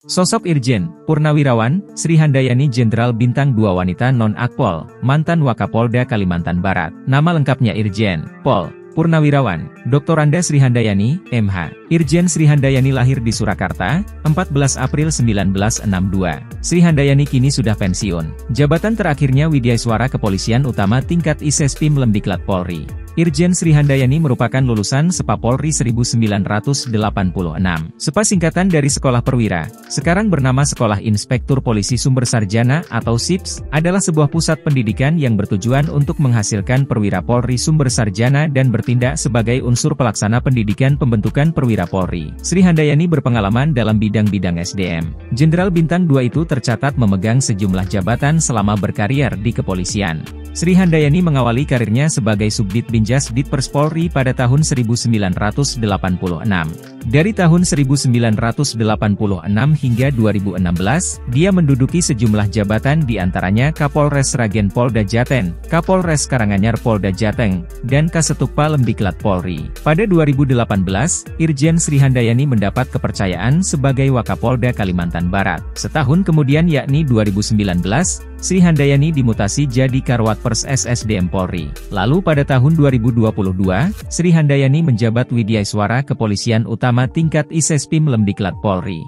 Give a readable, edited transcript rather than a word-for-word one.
Sosok Irjen Purnawirawan Sri Handayani Jenderal Bintang 2 wanita non-Akpol, mantan Wakapolda Kalimantan Barat. Nama lengkapnya Irjen Pol Purnawirawan Dr. Anda Sri Handayani, MH. Irjen Sri Handayani lahir di Surakarta, 14 April 1962. Sri Handayani kini sudah pensiun. Jabatan terakhirnya Widyaiswara Kepolisian Utama tingkat Isespim Lemdiklat Polri. Irjen Sri Handayani merupakan lulusan Sepa Polri 1986. Sepa singkatan dari Sekolah Perwira, sekarang bernama Sekolah Inspektur Polisi Sumber Sarjana atau SIPS, adalah sebuah pusat pendidikan yang bertujuan untuk menghasilkan perwira Polri sumber sarjana dan bertindak sebagai unsur pelaksana pendidikan pembentukan perwira Polri. Sri Handayani berpengalaman dalam bidang-bidang SDM. Jenderal Bintang 2 itu tercatat memegang sejumlah jabatan selama berkarier di kepolisian. Sri Handayani mengawali karirnya sebagai Subdit Binjas Ditpers Polri pada tahun 1986. Dari tahun 1986 hingga 2016, dia menduduki sejumlah jabatan diantaranya Kapolres Sragen Polda Jateng, Kapolres Karanganyar Polda Jateng, dan Kasetuppa Lemdiklat Polri. Pada 2018, Irjen Sri Handayani mendapat kepercayaan sebagai Wakapolda Kalimantan Barat. Setahun kemudian yakni 2019, Sri Handayani dimutasi jadi Karwatpers SSDM Polri. Lalu pada tahun 2022, Sri Handayani menjabat Widyaiswara Kepolisian Utama tingkat Isespim Lemdiklat Polri.